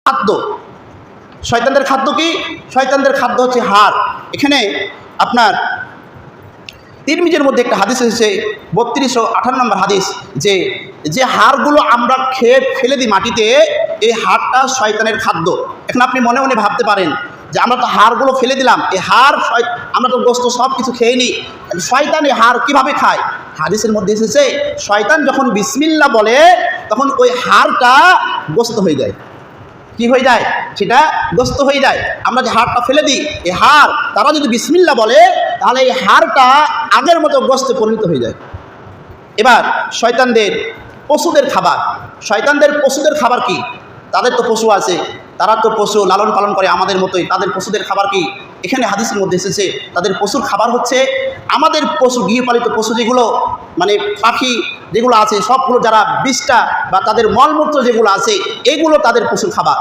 খাদ্য। শয়তানদের খাদ্য কি? শয়তানদের খাদ্য হচ্ছে হাড়। এখানে আপনার তিরমিজির মধ্যে একটা হাদিস এসেছে 3258 নম্বর হাদিস, যে হাড়গুলো আমরা খেয়ে ফেলে দিই মাটিতে, এই হাড়টা শয়তানের খাদ্য। এখন আপনি মনে মনে ভাবতে পারেন যে আমরা তো হাড়গুলো ফেলে দিলাম, এই হাড় আমরা তো গোস্ত সব কিছু খেয়ে নিই, শয়তান এই হাড় কীভাবে খায়? হাদিসের মধ্যে এসেছে শয়তান যখন বিসমিল্লাহ বলে তখন ওই হাড়টা গোস্ত হয়ে যায়। কি হয়ে যায়? সেটা গোস্ত হয়ে যায়। আমরা যে হাড়টা ফেলে দিই, এই হাড় তারা যদি বিসমিল্লাহ বলে তাহলে এই হাড়টা আগের মতো গোস্তে পরিণত হয়ে যায়। এবার শয়তানদের পশুদের খাবার, শয়তানদের পশুদের খাবার কি? তাদের তো পশু আছে, তারা তো পশু লালন পালন করে আমাদের মতোই, তাদের পশুদের খাবার কি? এখানে হাদিসের মধ্যে এসেছে তাদের পশুর খাবার হচ্ছে আমাদের পশু, গৃহপালিত পশু যেগুলো মানে পাখি যেগুলো আছে সবগুলো, যারা বিষটা বা তাদের মলমূত্র যেগুলো আছে, এগুলো তাদের পশুর খাবার।